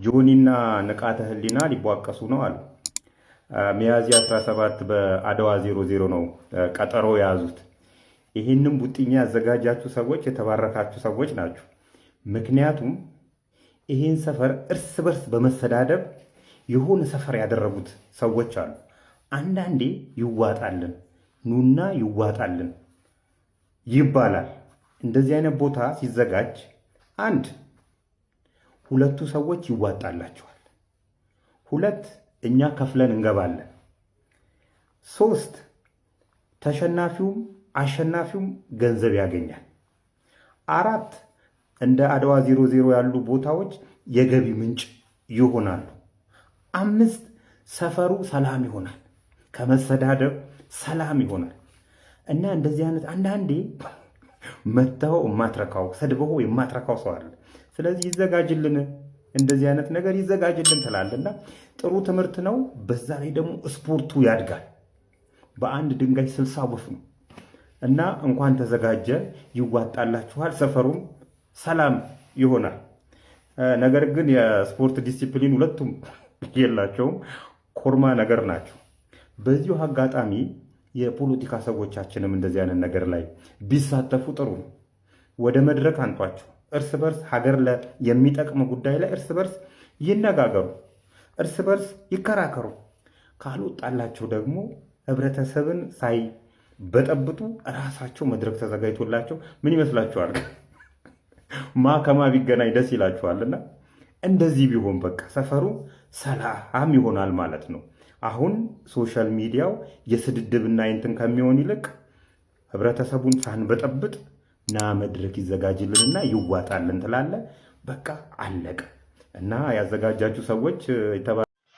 ጆኒና ንቃተ ህሊና ሊቧቀሱ ነው አሉ። ሚያዝያ 17 በአድዋ 00 ነው ቀጠሮ የያዙት። ይህንን ቡጥኛ ያዘጋጃችሁ ሰዎች የተባረካችሁ ሰዎች ናችሁ። ምክንያቱም ይህን ሰፈር እርስ በርስ በመሰዳደብ የሆነ ሰፈር ያደረጉት ሰዎች አሉ። አንዳንዴ ይዋጣልን ኑና ይዋጣልን ይባላል። እንደዚህ አይነት ቦታ ሲዘጋጅ አንድ ሁለቱ ሰዎች ይዋጣላቸዋል፣ ሁለት እኛ ከፍለን እንገባለን፣ ሶስት ተሸናፊውም አሸናፊውም ገንዘብ ያገኛል፣ አራት እንደ አድዋ 00 ያሉ ቦታዎች የገቢ ምንጭ ይሆናሉ፣ አምስት ሰፈሩ ሰላም ይሆናል፣ ከመሰዳደብ ሰላም ይሆናል። እና እንደዚህ አይነት አንዳንዴ መተው የማትረካው ሰድበው የማትረካው ሰው አለ። ስለዚህ ይዘጋጅልን፣ እንደዚህ አይነት ነገር ይዘጋጅልን ትላለና ጥሩ ትምህርት ነው። በዛ ላይ ደግሞ ስፖርቱ ያድጋል። በአንድ ድንጋይ 60 ወፍ ነው እና እንኳን ተዘጋጀ፣ ይዋጣላችኋል፣ ሰፈሩም ሰላም ይሆናል። ነገር ግን የስፖርት ዲሲፕሊን ሁለቱም የላቸውም፣ ኮርማ ነገር ናቸው። በዚሁ አጋጣሚ የፖለቲካ ሰዎቻችንም እንደዚህ አይነት ነገር ላይ ቢሳተፉ ጥሩ ነው። ወደ መድረክ አንጧቸው። እርስ በርስ ሀገር የሚጠቅም ጉዳይ ላይ እርስ በርስ ይነጋገሩ፣ እርስ በርስ ይከራከሩ። ካልወጣላቸው ደግሞ ህብረተሰብን ሳይበጠብጡ ራሳቸው መድረክ ተዘጋጅቶላቸው ምን ይመስላችኋል? ማከማ ቢገናኝ ደስ ይላችኋልና እንደዚህ ቢሆን በቃ ሰፈሩ ሰላም ይሆናል ማለት ነው። አሁን ሶሻል ሚዲያው የስድድብና እንትን ከሚሆን ይልቅ ህብረተሰቡን ሳንበጠብጥ ና መድረክ ይዘጋጅልንና ይዋጣልን ትላለ። በቃ አለቀ። እና ያዘጋጃችሁ ሰዎች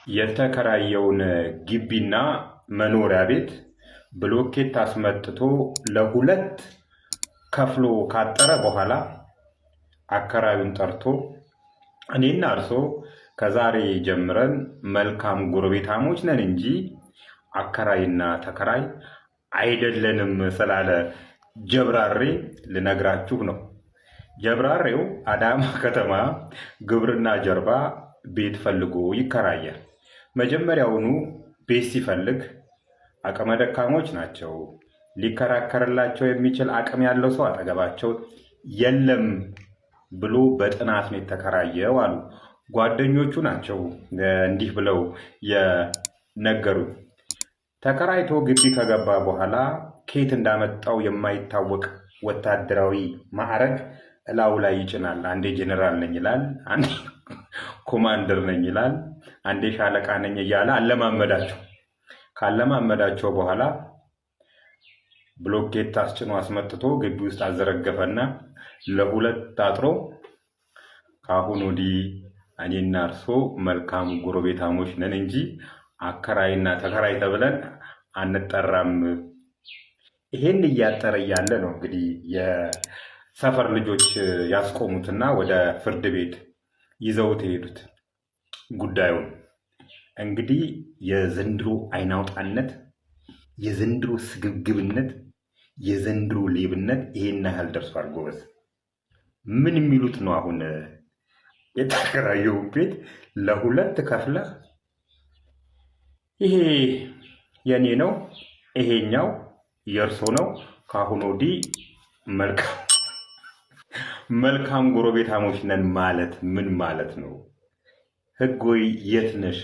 የተከራየውን ግቢና መኖሪያ ቤት ብሎኬት አስመጥቶ ለሁለት ከፍሎ ካጠረ በኋላ አከራዩን ጠርቶ እኔና እርሶ ከዛሬ ጀምረን መልካም ጎረቤታሞች ነን እንጂ አከራይና ተከራይ አይደለንም ስላለ ጀብራሬ ልነግራችሁ ነው። ጀብራሬው አዳማ ከተማ ግብርና ጀርባ ቤት ፈልጎ ይከራያል። መጀመሪያውኑ ቤት ሲፈልግ አቅመ ደካሞች ናቸው፣ ሊከራከርላቸው የሚችል አቅም ያለው ሰው አጠገባቸው የለም ብሎ በጥናት ነው የተከራየው አሉ። ጓደኞቹ ናቸው እንዲህ ብለው የነገሩ። ተከራይቶ ግቢ ከገባ በኋላ ከየት እንዳመጣው የማይታወቅ ወታደራዊ ማዕረግ እላው ላይ ይጭናል። አንዴ ጄኔራል ነኝ ይላል፣ አንዴ ኮማንደር ነኝ ይላል፣ አንዴ ሻለቃ ነኝ እያለ አለማመዳቸው። ካለማመዳቸው በኋላ ብሎኬት አስጭኖ አስመጥቶ ግቢ ውስጥ አዘረገፈና ለሁለት አጥሮ ከአሁን ወዲህ እኔና እርሶ መልካም ጎረቤታሞች ነን እንጂ አከራይና ተከራይ ተብለን አንጠራም። ይሄን እያጠረ እያለ ነው እንግዲህ የሰፈር ልጆች ያስቆሙትና ወደ ፍርድ ቤት ይዘውት የሄዱት ጉዳዩን። እንግዲህ የዘንድሮ አይናውጣነት፣ የዘንድሮ ስግብግብነት፣ የዘንድሮ ሌብነት ይሄን ያህል ደርሷል ጎበዝ። ምን የሚሉት ነው አሁን? የተከራየው ቤት ለሁለት ከፍለህ ይሄ የኔ ነው ይሄኛው የእርሶ ነው፣ ከአሁን ወዲህ መልካም ጎረቤታሞች ነን ማለት ምን ማለት ነው? ህግ ወይ የት ነሽ?